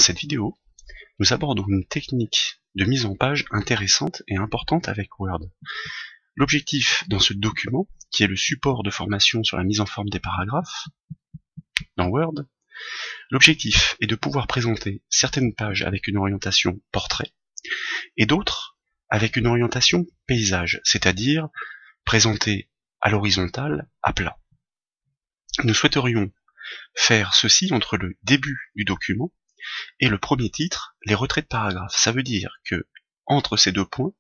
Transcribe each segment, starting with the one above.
cette vidéo, nous abordons une technique de mise en page intéressante et importante avec Word. L'objectif dans ce document, qui est le support de formation sur la mise en forme des paragraphes dans Word, l'objectif est de pouvoir présenter certaines pages avec une orientation portrait et d'autres avec une orientation paysage, c'est-à-dire présentées à l'horizontale, à plat. Nous souhaiterions faire ceci entre le début du document et le premier titre, les retraits de paragraphes. Ça veut dire que, entre ces deux points,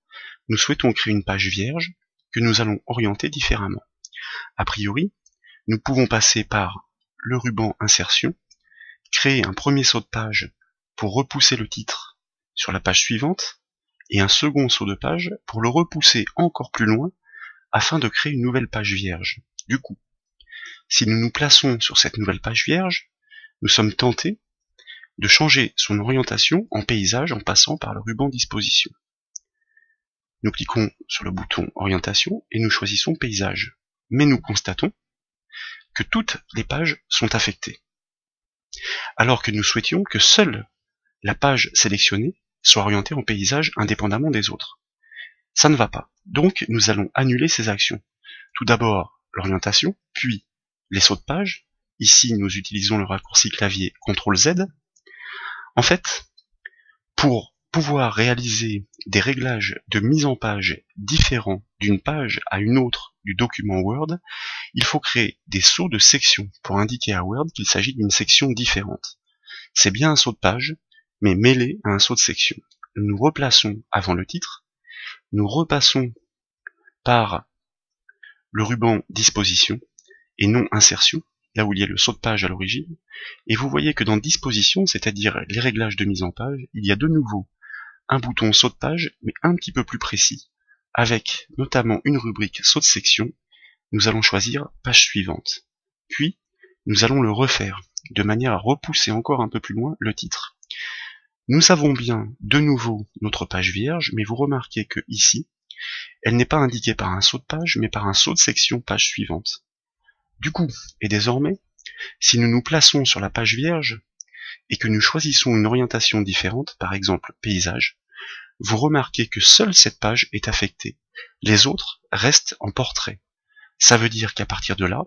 nous souhaitons créer une page vierge que nous allons orienter différemment. A priori, nous pouvons passer par le ruban insertion, créer un premier saut de page pour repousser le titre sur la page suivante, et un second saut de page pour le repousser encore plus loin afin de créer une nouvelle page vierge. Du coup, si nous nous plaçons sur cette nouvelle page vierge, nous sommes tentés de changer son orientation en paysage en passant par le ruban disposition. Nous cliquons sur le bouton orientation et nous choisissons paysage. Mais nous constatons que toutes les pages sont affectées, alors que nous souhaitions que seule la page sélectionnée soit orientée en paysage indépendamment des autres. Ça ne va pas. Donc nous allons annuler ces actions. Tout d'abord l'orientation, puis les sauts de page. Ici nous utilisons le raccourci clavier CTRL-Z. En fait, pour pouvoir réaliser des réglages de mise en page différents d'une page à une autre du document Word, il faut créer des sauts de section pour indiquer à Word qu'il s'agit d'une section différente. C'est bien un saut de page, mais mêlé à un saut de section. Nous replaçons avant le titre, nous repassons par le ruban disposition et non insertion, là où il y a le saut de page à l'origine, et vous voyez que dans disposition, c'est-à-dire les réglages de mise en page, il y a de nouveau un bouton saut de page, mais un petit peu plus précis, avec notamment une rubrique saut de section. Nous allons choisir page suivante, puis nous allons le refaire, de manière à repousser encore un peu plus loin le titre. Nous avons bien de nouveau notre page vierge, mais vous remarquez que ici, elle n'est pas indiquée par un saut de page, mais par un saut de section page suivante. Du coup, et désormais, si nous nous plaçons sur la page vierge, et que nous choisissons une orientation différente, par exemple paysage, vous remarquez que seule cette page est affectée. Les autres restent en portrait. Ça veut dire qu'à partir de là,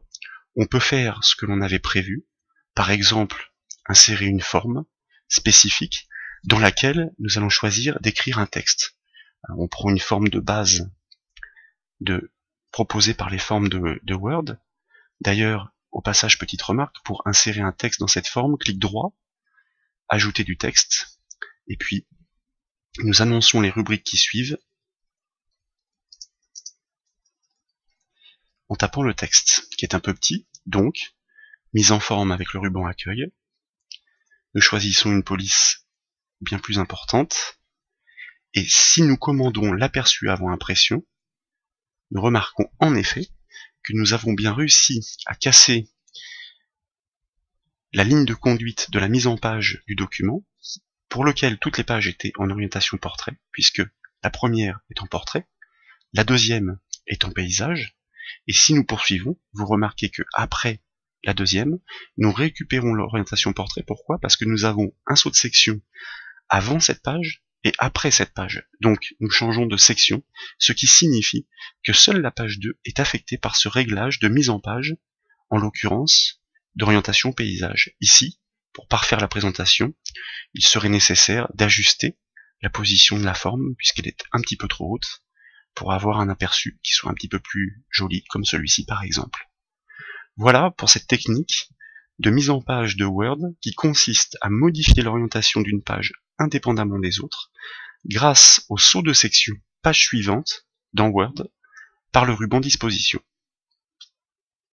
on peut faire ce que l'on avait prévu, par exemple, insérer une forme spécifique dans laquelle nous allons choisir d'écrire un texte. Alors, on prend une forme de base proposée par les formes de Word. D'ailleurs, au passage, petite remarque, pour insérer un texte dans cette forme, clic droit, ajouter du texte, et puis nous annonçons les rubriques qui suivent en tapant le texte, qui est un peu petit, donc, mise en forme avec le ruban accueil. Nous choisissons une police bien plus importante, et si nous commandons l'aperçu avant impression, nous remarquons en effet que nous avons bien réussi à casser la ligne de conduite de la mise en page du document, pour lequel toutes les pages étaient en orientation portrait, puisque la première est en portrait, la deuxième est en paysage, et si nous poursuivons, vous remarquez que après la deuxième, nous récupérons l'orientation portrait. Pourquoi? Parce que nous avons un saut de section avant cette page et après cette page. Donc nous changeons de section, ce qui signifie que seule la page 2 est affectée par ce réglage de mise en page, en l'occurrence d'orientation paysage. Ici, pour parfaire la présentation, il serait nécessaire d'ajuster la position de la forme, puisqu'elle est un petit peu trop haute, pour avoir un aperçu qui soit un petit peu plus joli, comme celui-ci par exemple. Voilà pour cette technique de mise en page de Word qui consiste à modifier l'orientation d'une page indépendamment des autres, grâce au saut de section page suivante dans Word par le ruban disposition.